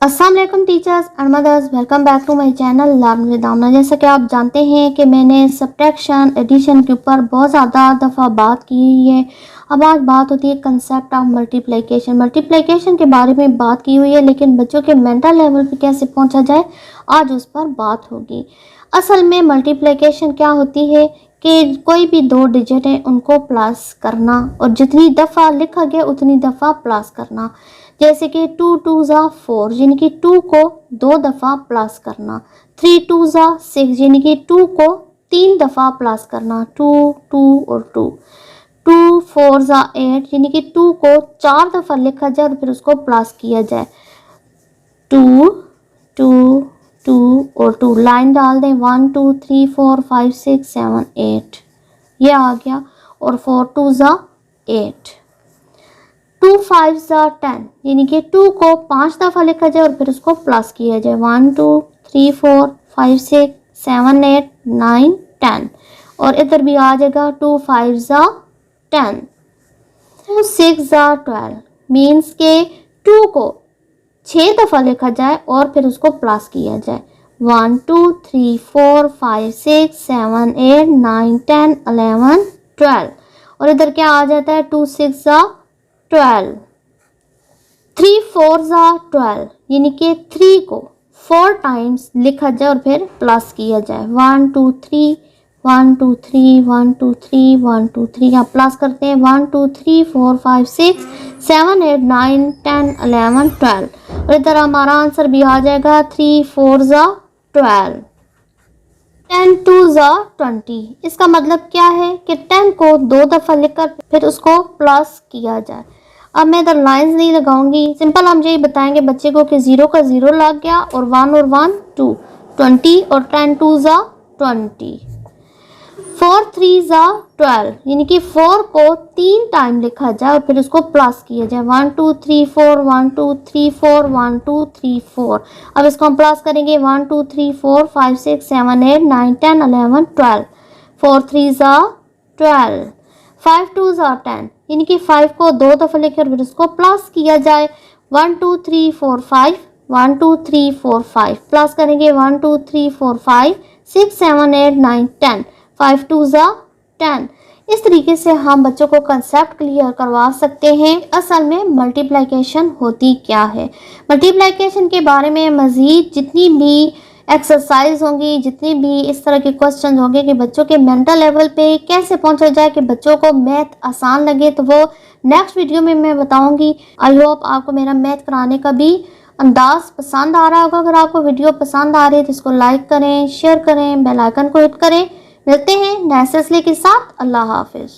अस्सलाम वालेकुम teachers and mothers, welcome back to my channel learn with Amna. जैसा कि आप जानते हैं कि मैंने सब्ट्रैक्शन एडिशन के ऊपर बहुत ज़्यादा दफ़ा बात की हुई है। अब आज बात होती है कंसेप्ट ऑफ मल्टीप्लिकेशन। मल्टीप्लिकेशन के बारे में बात की हुई है, लेकिन बच्चों के मेंटल लेवल पे कैसे पहुंचा जाए आज उस पर बात होगी। असल में मल्टीप्लिकेशन क्या होती है कि कोई भी दो डिजिट है उनको प्लस करना और जितनी दफ़ा लिखा गया उतनी दफ़ा प्लस करना। जैसे कि 2 2 ज़ा 4 यानी कि 2 को दो दफ़ा प्लस करना। 3 2 ज़ा 6 यानी कि 2 को तीन दफ़ा प्लस करना। 2 2 और 2 2 4 ज़ा 8 यानी कि 2 को चार दफ़ा लिखा जाए और फिर उसको प्लस किया जाए। 2 2 2 और 2 लाइन डाल दें। 1 2 3 4 5 6 7 8 ये आ गया। और 4 2 ज़ा 8। 2 5 ज़ा 10 यानी कि 2 को पांच दफ़ा लिखा जाए और फिर उसको प्लस किया जाए। 1 2 3 4 5 6 7 8 9 10 और इधर भी आ जाएगा 2 5 ज़ा 10। 2 6 ज़ा 12 मीन्स के 2 को छः दफ़ा लिखा जाए और फिर उसको प्लस किया जाए। 1 2 3 4 5 6 7 8 9 10 11 12 और इधर क्या आ जाता है 2 6 ज़ा 12। 3 4 ज़ा 12 यानी कि 3 को 4 टाइम्स लिखा जाए और फिर प्लस किया जाए। 1 2 3 1 2 3 1 2 3 1 2 3 आप प्लस करते हैं। 1 2 3 4 5 6 7 8 9 10 11 12 और इधर हमारा आंसर भी आ जाएगा 3 4 ज़ा 12। 10 2 ज़ा 20। इसका मतलब क्या है कि 10 को दो दफ़ा लिखकर फिर उसको प्लस किया जाए। अब मैं इधर लाइंस नहीं लगाऊंगी, सिंपल हम यही बताएंगे बच्चे को कि 0 का 0 लग गया और 1 2 20 और 10 2 ज़ा 20। 4 3 ज़ा 12 यानी कि 4 को तीन टाइम लिखा जाए और फिर उसको प्लस किया जाए। 1 2 3 4 1 2 3 4 1 2 3 4। अब इसको हम प्लस करेंगे। 1 2 3 4 5 6 7 8 9 10 11 12। 4 3 ज़ा 12। 5 2 ज़ा 10 यानी कि 5 को दो दफ़ा लिखकर फिर उसको प्लस किया जाए। 1 2 3 4 5 1 2 3 4 5 प्लस करेंगे। 1 2 3 4 5 6 7 8 9 10। 5 2 ज़ा 10। इस तरीके से हम बच्चों को कंसेप्ट क्लियर करवा सकते हैं। असल में मल्टीप्लिकेशन होती क्या है। मल्टीप्लिकेशन के बारे में मज़ीद जितनी भी एक्सरसाइज होंगी, जितनी भी इस तरह के क्वेश्चन होंगे कि बच्चों के मेंटल लेवल पे कैसे पहुंचा जाए कि बच्चों को मैथ आसान लगे, तो वो नेक्स्ट वीडियो में मैं बताऊंगी। आई होप आपको मेरा मैथ कराने का भी अंदाज पसंद आ रहा होगा। अगर आपको वीडियो पसंद आ रही है तो इसको लाइक करें, शेयर करें, बेल आइकन को हिट करें। मिलते हैं नेक्स्ट लेसन के साथ। अल्लाह हाफिज़।